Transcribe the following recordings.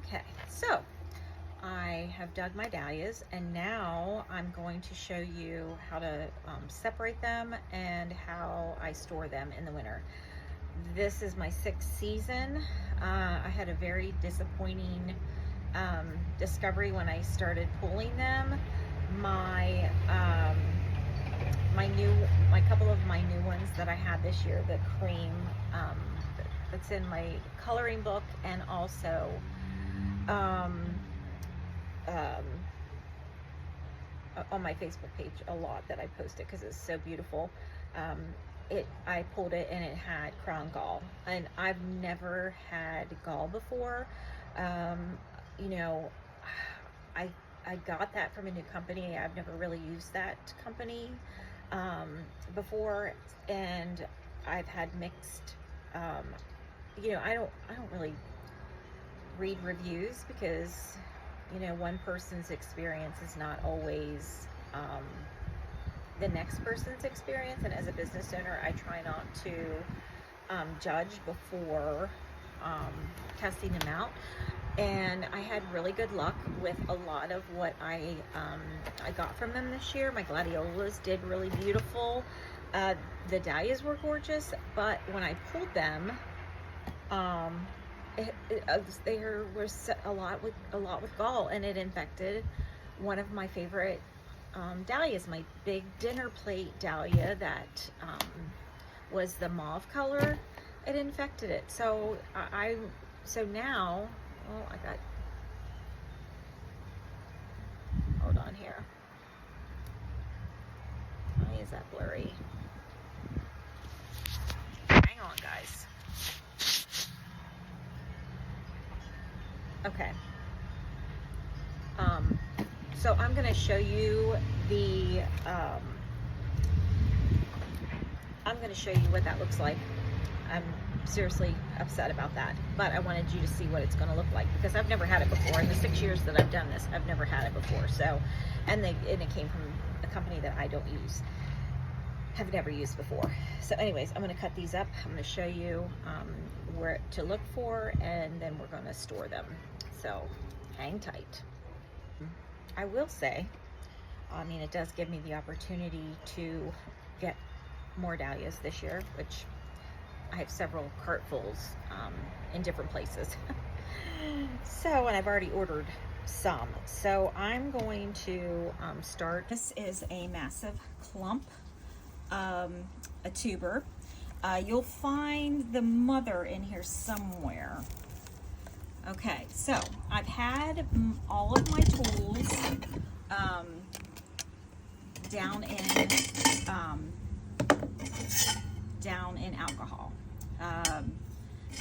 Okay, so I have dug my dahlias, and now I'm going to show you how to separate them and how I store them in the winter. This is my 6th season. I had a very disappointing discovery when I started pulling them. My couple of my new ones that I had this year, the cream, that's in my coloring book, and also on my Facebook page a lot that I posted because it's so beautiful. I pulled it and it had crown gall, and I've never had gall before. You know, I got that from a new company. I've never really used that company before, and I've had mixed. You know, I don't really read reviews because, you know, one person's experience is not always the next person's experience, and as a business owner I try not to judge before testing them out. And I had really good luck with a lot of what I got from them this year. My gladiolas did really beautiful. The dahlias were gorgeous, but when I pulled them, there was a lot with gall, and it infected one of my favorite dahlias, my big dinner plate dahlia that was the mauve color. It infected it. So now, oh, hold on here. Why is that blurry? Hang on, guys. Okay. So I'm going to show you I'm going to show you what that looks like. I'm seriously upset about that, but I wanted you to see what it's going to look like because I've never had it before. In the 6 years that I've done this, I've never had it before. So, and it came from a company that I don't use, have never used before. So anyways, I'm going to cut these up. I'm going to show you where to look for, and then we're going to store them. So hang tight. I will say, I mean, it does give me the opportunity to get more dahlias this year, which I have several cartfuls in different places. So, and I've already ordered some. So I'm going to start. This is a massive clump, a tuber. You'll find the mother in here somewhere. Okay, so I've had all of my tools down in alcohol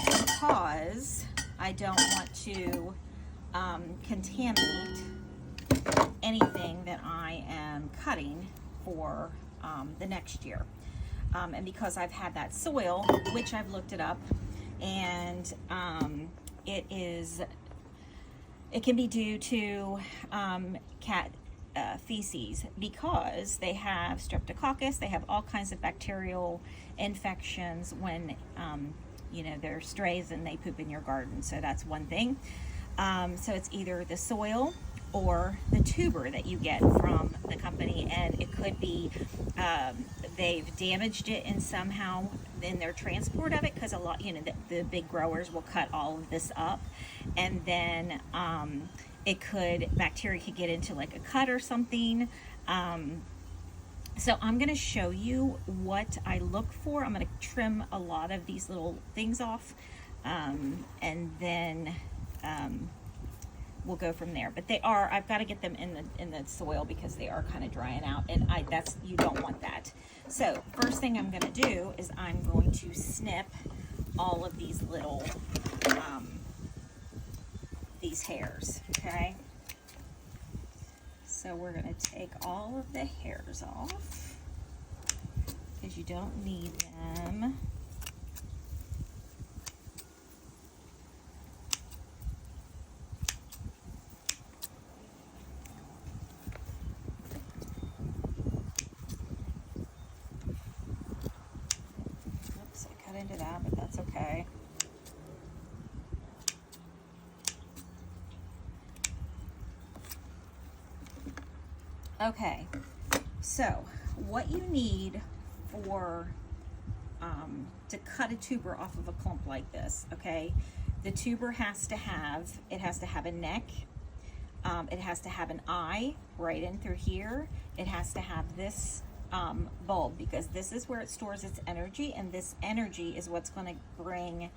because I don't want to contaminate anything that I am cutting for the next year. And because I've had that soil, which I've looked it up, and it can be due to cat feces, because they have streptococcus, they have all kinds of bacterial infections when you know, they're strays and they poop in your garden. So that's one thing. So it's either the soil or the tuber that you get from the company, and it could be they've damaged it in somehow in their transport of it, because a lot, you know, the big growers will cut all of this up, and then bacteria could get into like a cut or something. So I'm going to show you what I look for. I'm going to trim a lot of these little things off, and then we'll go from there. But I've got to get them in the soil because they are kind of drying out, and you don't want that. So first thing I'm going to do is I'm going to snip all of these little these hairs. Okay, so we're going to take all of the hairs off because you don't need them. Oops, I cut into that, but that's okay. Okay, so what you need for to cut a tuber off of a clump like this, okay? The tuber has to have a neck, it has to have an eye right in through here, it has to have this bulb, because this is where it stores its energy, and this energy is what's going to bring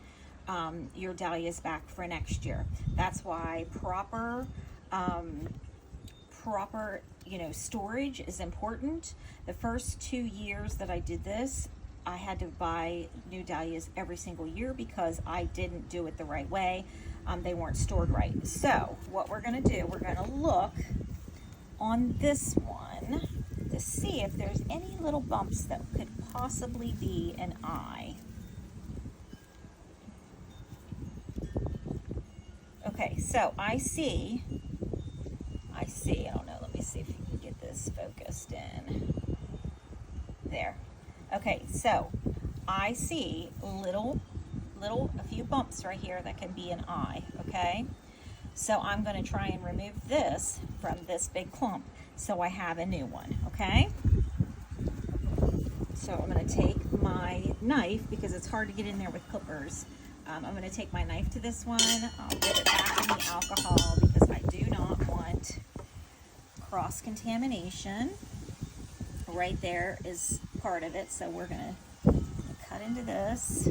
your dahlias back for next year. That's why proper storage is important. The first 2 years that I did this, I had to buy new dahlias every single year because I didn't do it the right way. They weren't stored right. So what we're going to do, we're going to look on this one to see if there's any little bumps that could possibly be an eye. Okay, so I see, I don't know, let me see if you can get this focused in. There. Okay, so I see a few bumps right here that can be an eye, okay? So I'm going to try and remove this from this big clump so I have a new one, okay? So I'm going to take my knife, because it's hard to get in there with clippers. I'm going to take my knife to this one. I'll get it back in the alcohol because I do not want cross-contamination. Right there is part of it, so we're going to cut into this.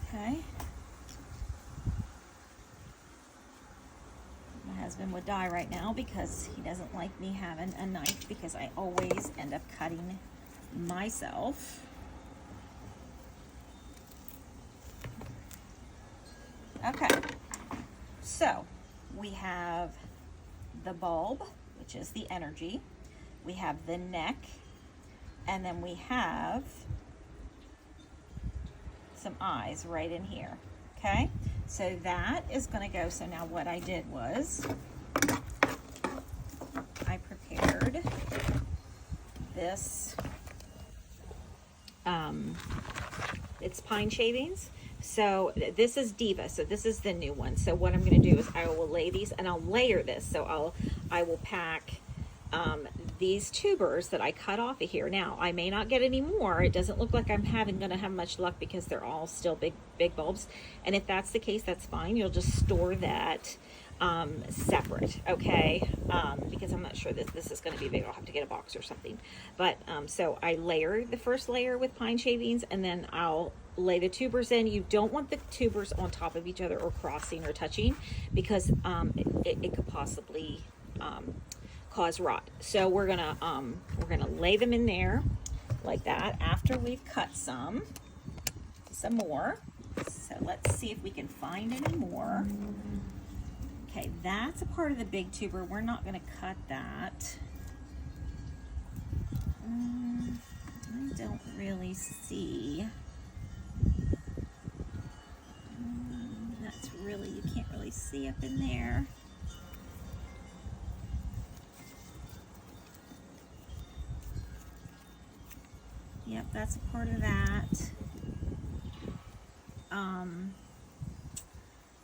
Okay. My husband would die right now because he doesn't like me having a knife, because I always end up cutting myself. Okay, so we have the bulb, which is the energy. We have the neck, and then we have some eyes right in here. Okay, so that is going to go. So now what I did was I prepared this. It's pine shavings. So this is Diva, so this is the new one. So what I'm going to do is I will lay these, and I'll layer this. So I will pack these tubers that I cut off of here. Now I may not get any more. It doesn't look like I'm going to have much luck because they're all still big bulbs. And if that's the case, that's fine. You'll just store that separate, okay? Because I'm not sure that this is going to be big. I'll have to get a box or something. But so I layer the first layer with pine shavings, and then I'll lay the tubers in. You don't want the tubers on top of each other or crossing or touching, because it could possibly cause rot. So we're gonna lay them in there like that after we've cut some more. So let's see if we can find any more. Okay, that's a part of the big tuber. We're not going to cut that. I don't really see. That's really, you can't really see up in there. Yep, that's a part of that.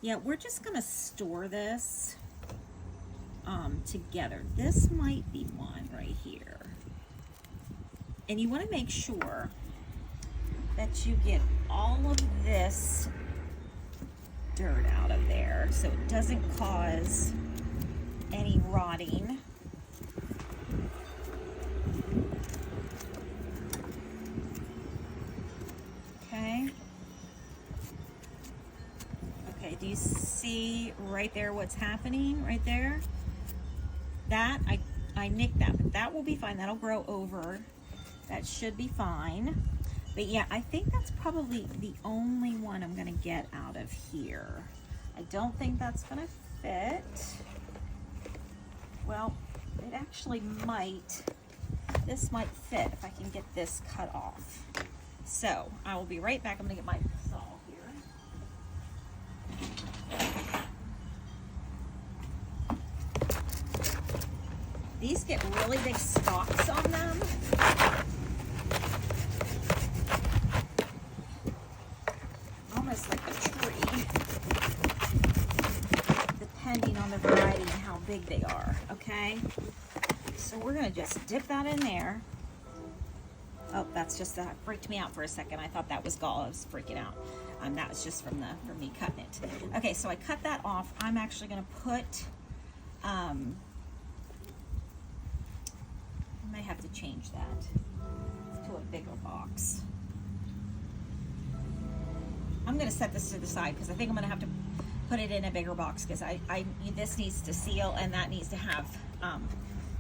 Yeah, we're just gonna store this together. This might be one right here. And you wanna make sure that you get all of this dirt out of there so it doesn't cause any rotting. Okay. Okay, do you see right there what's happening right there? That, I nicked that, but that will be fine. That'll grow over. That should be fine. But yeah, I think that's probably the only one I'm gonna get out of here. I don't think that's gonna fit. Well, it actually might. This might fit if I can get this cut off. So I will be right back. I'm gonna get my saw here. These get really big stalks on them. Almost like a tree, depending on the variety and how big they are, okay? So we're gonna just dip that in there. Oh, that's just, that freaked me out for a second. I thought that was gall. I was freaking out. That was just from me cutting it. Okay, so I cut that off. I'm actually gonna put, I may have to change that to a bigger box. I'm gonna set this to the side because I think I'm gonna have to put it in a bigger box because this needs to seal and that needs to have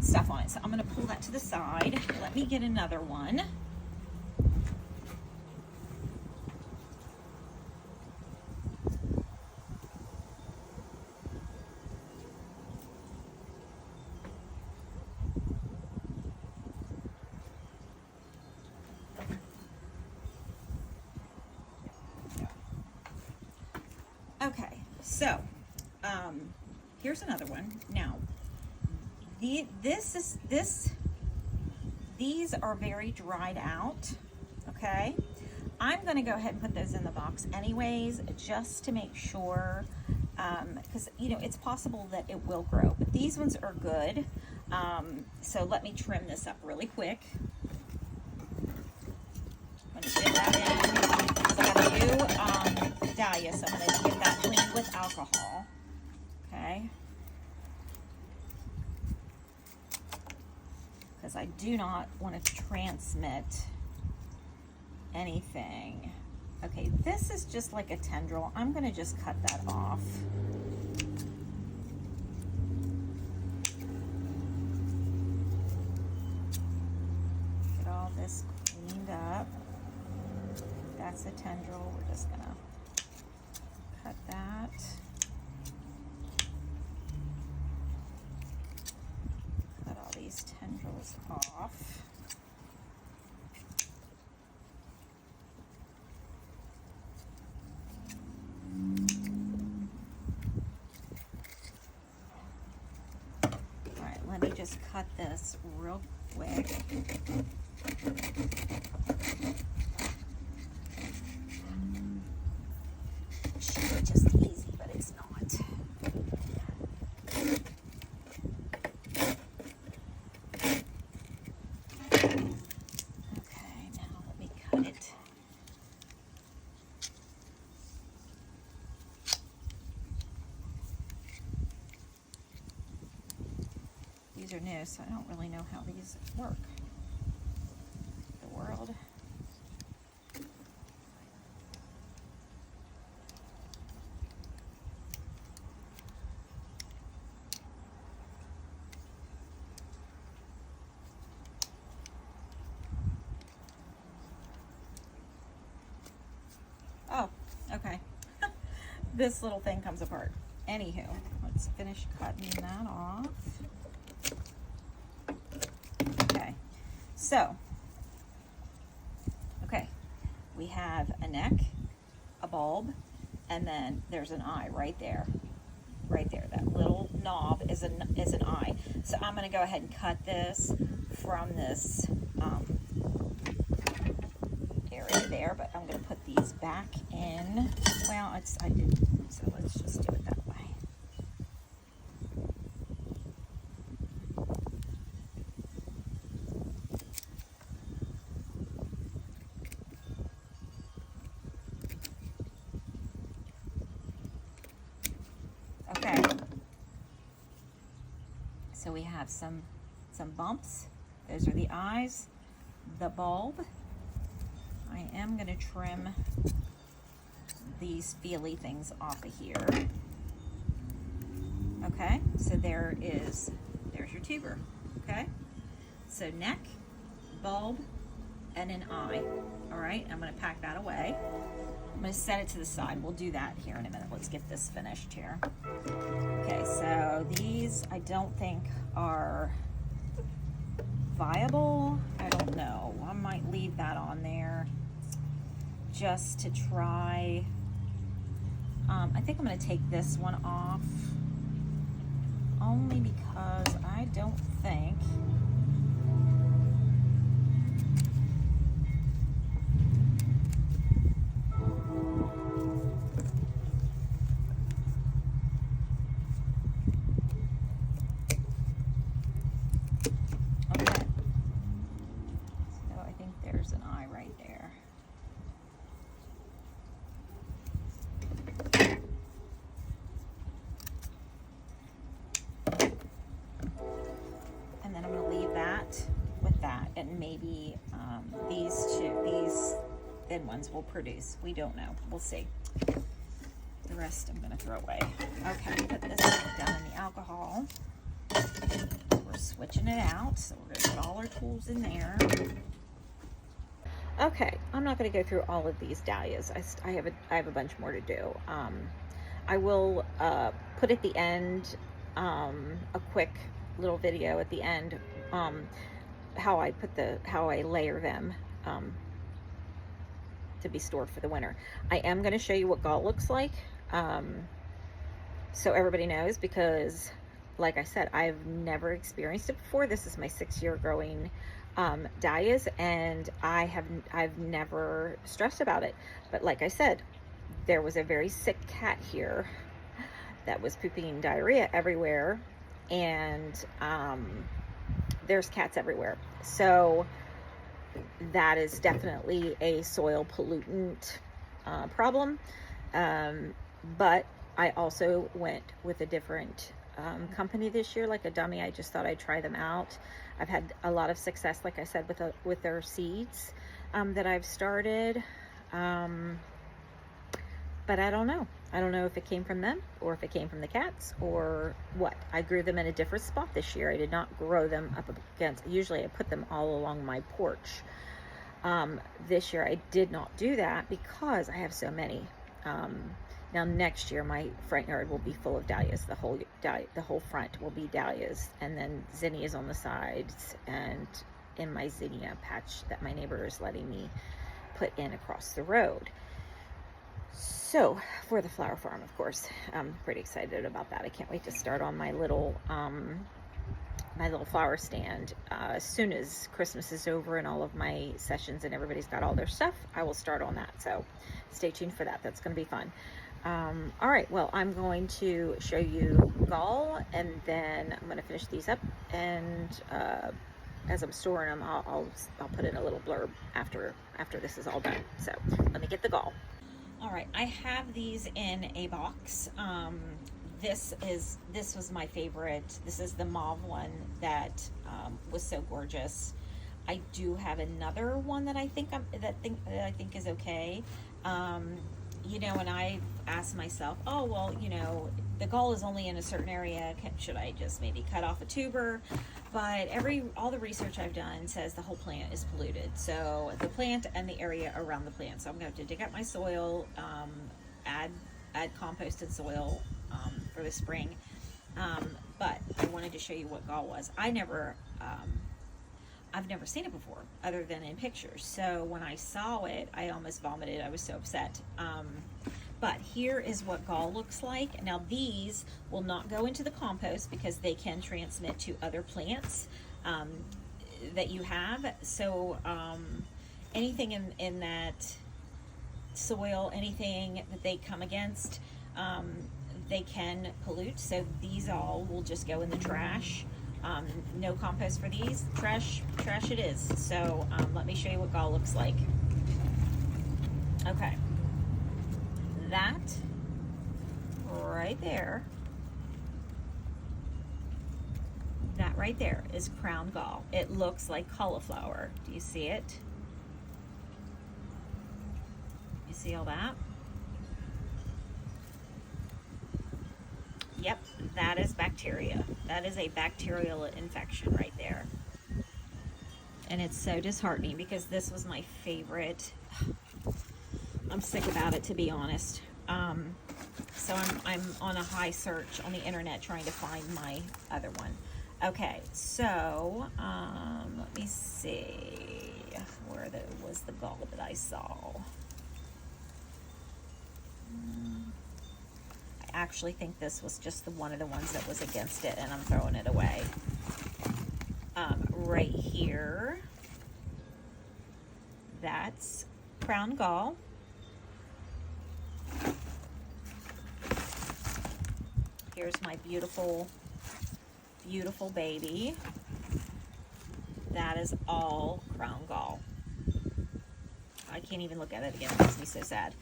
stuff on it. So I'm gonna pull that to the side. Let me get another one. Okay, so here's another one. Now, these are very dried out, okay? I'm gonna go ahead and put those in the box anyways, just to make sure, because you know, it's possible that it will grow, but these ones are good. So let me trim this up really quick. I'm gonna dip that in. So I got a new dahlia, so I'm gonna get that cleaned with alcohol, okay? Because I do not want to transmit anything. Okay, this is just like a tendril. I'm going to just cut that off. Get all this cleaned up. That's a tendril. We're just going to cut that. Tendrils off. All right, let me just cut this real quick. Should be just easy, but it's not. These are new, so I don't really know how these work. The world. Oh, okay. This little thing comes apart. Anywho, let's finish cutting that off. Okay, so, okay, we have a neck, a bulb, and then there's an eye right there. Right there, that little knob is an eye. So I'm going to go ahead and cut this from this area there, but I'm going to put these back in. Well, I did, so let's just do it that way. Okay. So we have some bumps. Those are the eyes, the bulb. I am going to trim these feely things off of here. Okay, so there's your tuber. Okay, so neck, bulb, and an eye. All right, I'm going to pack that away. I'm going to set it to the side. We'll do that here in a minute. Let's get this finished here. Okay, so these I don't think are viable. I don't know. I might leave that on there just to try. I think I'm going to take this one off only because I don't think and maybe these thin ones will produce. We don't know. We'll see. The rest I'm going to throw away. Okay, put this down in the alcohol. We're switching it out, so we're going to put all our tools in there. Okay, I'm not going to go through all of these dahlias. I have a bunch more to do. I will put at the end a quick little video at the end how I layer them to be stored for the winter. I am going to show you what Gall looks like, so everybody knows, because like I said, I've never experienced it before. This is my 6th year growing dahlias, and I've never stressed about it. But like I said, there was a very sick cat here that was pooping diarrhea everywhere, and there's cats everywhere. So that is definitely a soil pollutant problem. But I also went with a different company this year, like a dummy. I just thought I'd try them out. I've had a lot of success, like I said, with their seeds that I've started. But I don't know. I don't know if it came from them or if it came from the cats or what. I grew them in a different spot this year. I did not grow them up against, usually I put them all along my porch. This year I did not do that because I have so many. Now next year my front yard will be full of dahlias. The whole front will be dahlias, and then zinnias on the sides, and in my zinnia patch that my neighbor is letting me put in across the road. So for the flower farm, of course, I'm pretty excited about that. I can't wait to start on my little flower stand. As soon as Christmas is over and all of my sessions and everybody's got all their stuff, I will start on that. So stay tuned for that. That's going to be fun. All right, well, I'm going to show you Gall, and then I'm going to finish these up, and as I'm storing them, I'll put in a little blurb after this is all done. So let me get the Gall. All right, I have these in a box. This was my favorite. This is the mauve one that was so gorgeous. I do have another one that I think is okay. You know, and I asked myself, oh well, you know, the Gall is only in a certain area. Should I just maybe cut off a tuber? But all the research I've done says the whole plant is polluted. So the plant and the area around the plant. So I'm going to have to dig up my soil, add compost and soil for the spring. But I wanted to show you what Gall was. I've never seen it before other than in pictures. So when I saw it, I almost vomited. I was so upset. But here is what Gall looks like. Now these will not go into the compost because they can transmit to other plants that you have. So anything in that soil, anything that they come against, they can pollute. So these all will just go in the trash. No compost for these. Trash it is. So let me show you what Gall looks like. Okay. That right there, is crown Gall. It looks like cauliflower. Do you see it? You see all that? Yep, that is bacteria. That is a bacterial infection right there. And it's so disheartening because this was my favorite. I'm sick about it, to be honest. So I'm on a high search on the internet trying to find my other one. Okay, so let me see where was the Gall that I saw. I actually think this was just one of the ones that was against it, and I'm throwing it away. Right here, that's crown Gall. Here's my beautiful, beautiful baby. That is all crown Gall. I can't even look at it again. It makes me so sad.